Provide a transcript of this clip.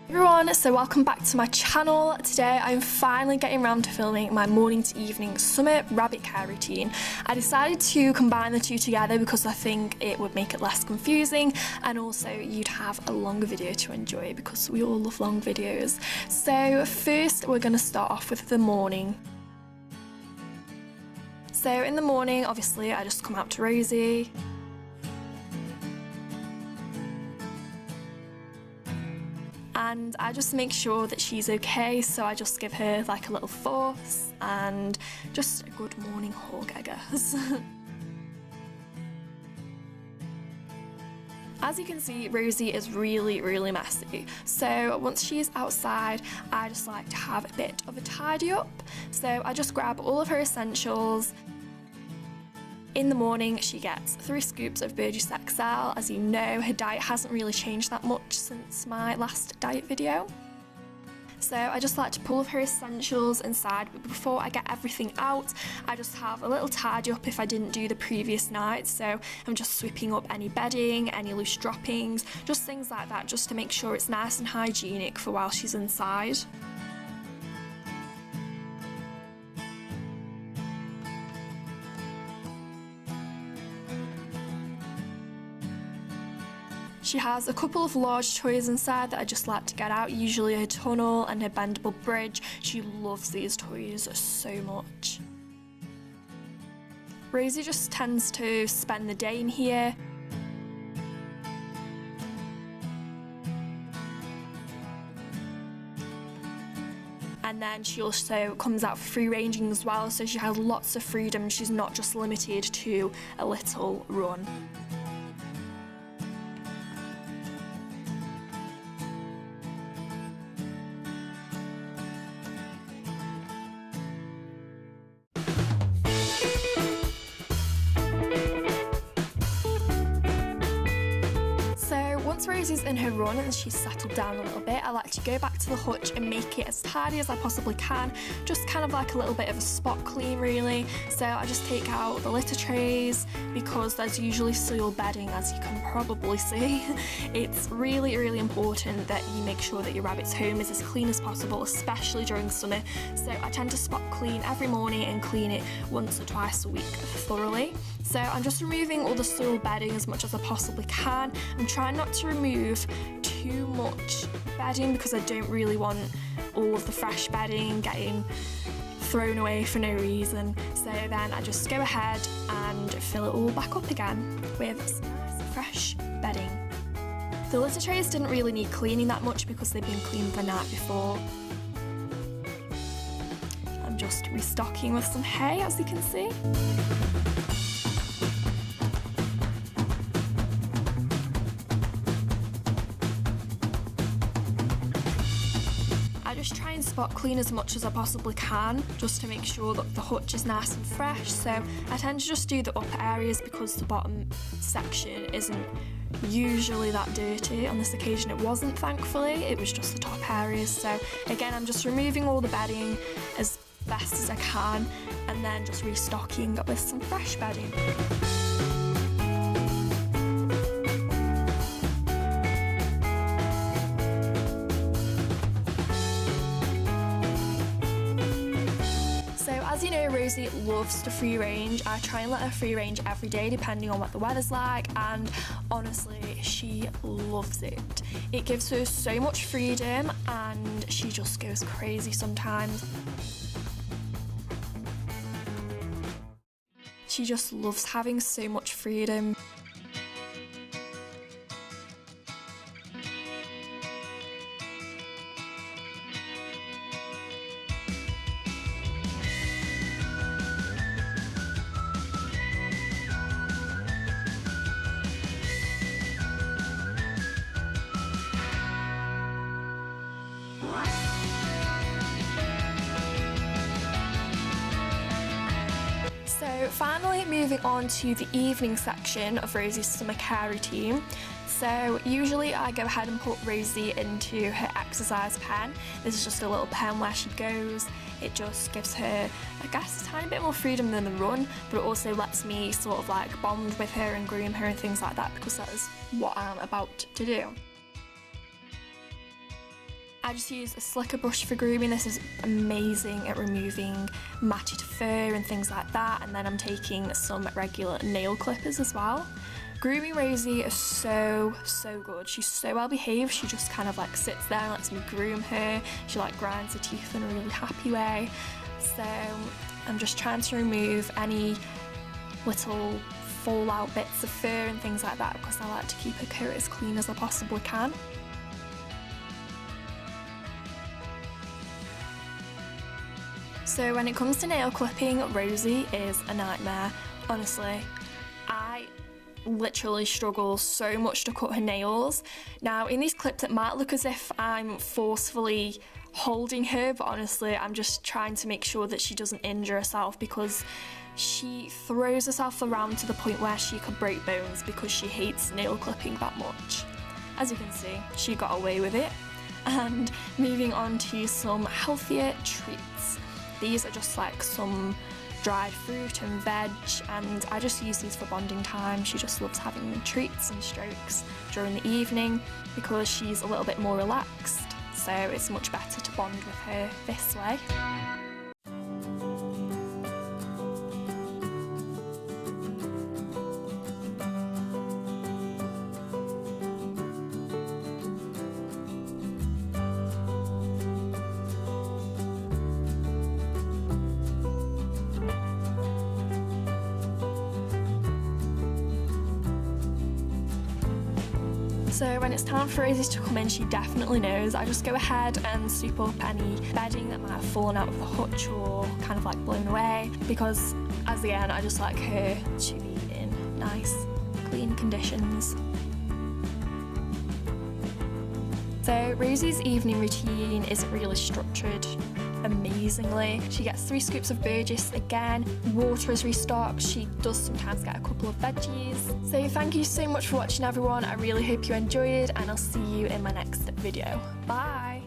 Everyone, so welcome back to my channel. Today I'm finally getting around to filming my morning to evening summer rabbit care routine. I decided to combine the two together because I think it would make it less confusing, and also you'd have a longer video to enjoy because we all love long videos. So first we're going to start off with the morning. So in the morning, obviously I just come out to Rosie. And I just make sure that she's okay, so I just give her like a little fuss and just a good morning hug, I guess. As you can see, Rosie is really messy, so once she's outside I just like to have a bit of a tidy up. So I just grab all of her essentials. In the morning she gets 3 scoops of Burgess XL. As you know, her diet hasn't really changed that much since my last diet video. So I just like to pull of her essentials inside, but before I get everything out I just have a little tidy up if I didn't do the previous night. So I'm just sweeping up any bedding, any loose droppings, just things like that, just to make sure it's nice and hygienic for while she's inside. She has a couple of large toys inside that I just like to get out, usually her tunnel and her bendable bridge. She loves these toys so much. Rosie just tends to spend the day in here. And then she also comes out for free ranging as well, so she has lots of freedom. She's not just limited to a little run. Once Rosie's in her run and she's settled down a little bit, I like to go back to the hutch and make it as tidy as I possibly can, just kind of like a little bit of a spot clean really. So I just take out the litter trays because there's usually soiled bedding, as you can probably see. It's really important that you make sure that your rabbit's home is as clean as possible, especially during summer. So I tend to spot clean every morning and clean it once or twice a week thoroughly. So I'm just removing all the soiled bedding as much as I possibly can. I'm trying not to remove too much bedding because I don't really want all of the fresh bedding getting thrown away for no reason. So then I just go ahead and fill it all back up again with some nice fresh bedding. The litter trays didn't really need cleaning that much because they've been cleaned the night before. I'm just restocking with some hay, as you can see. I just try and spot clean as much as I possibly can, just to make sure that the hutch is nice and fresh. So I tend to just do the upper areas because the bottom section isn't usually that dirty. On this occasion it wasn't, thankfully. It was just the top areas. So again, I'm just removing all the bedding as best as I can and then just restocking with some fresh bedding. As you know, Rosie loves to free range. I try and let her free range every day depending on what the weather's like, and honestly she loves it. It gives her so much freedom and she just goes crazy sometimes. She just loves having so much freedom. So finally moving on to the evening section of Rosie's summer care routine. So usually I go ahead and put Rosie into her exercise pen. This is just a little pen where she goes. It just gives her, I guess, a tiny bit more freedom than the run, but it also lets me sort of like bond with her and groom her and things like that, because that is what I'm about to do. I just use a slicker brush for grooming. This is amazing at removing matted fur and things like that. And then I'm taking some regular nail clippers as well. Grooming Rosie is so good. She's so well behaved. She just kind of like sits there and lets me groom her. She like grinds her teeth in a really happy way. So I'm just trying to remove any little fallout bits of fur and things like that because I like to keep her coat as clean as I possibly can. So when it comes to nail clipping, Rosie is a nightmare. Honestly, I literally struggle so much to cut her nails. Now in these clips it might look as if I'm forcefully holding her, but honestly I'm just trying to make sure that she doesn't injure herself because she throws herself around to the point where she could break bones because she hates nail clipping that much. As you can see, she got away with it. And moving on to some healthier treats. These are just like some dried fruit and veg, and I just use these for bonding time. She just loves having treats and strokes during the evening because she's a little bit more relaxed, so it's much better to bond with her this way. So when it's time for Rosie to come in, she definitely knows. I just go ahead and sweep up any bedding that might have fallen out of the hutch or kind of like blown away because, as again, I just like her to be in nice, clean conditions. So Rosie's evening routine isn't really structured amazingly. She gets 3 scoops of Burgess again, water is restocked, she does sometimes get a couple of veggies. So thank you so much for watching everyone, I really hope you enjoyed and I'll see you in my next video. Bye!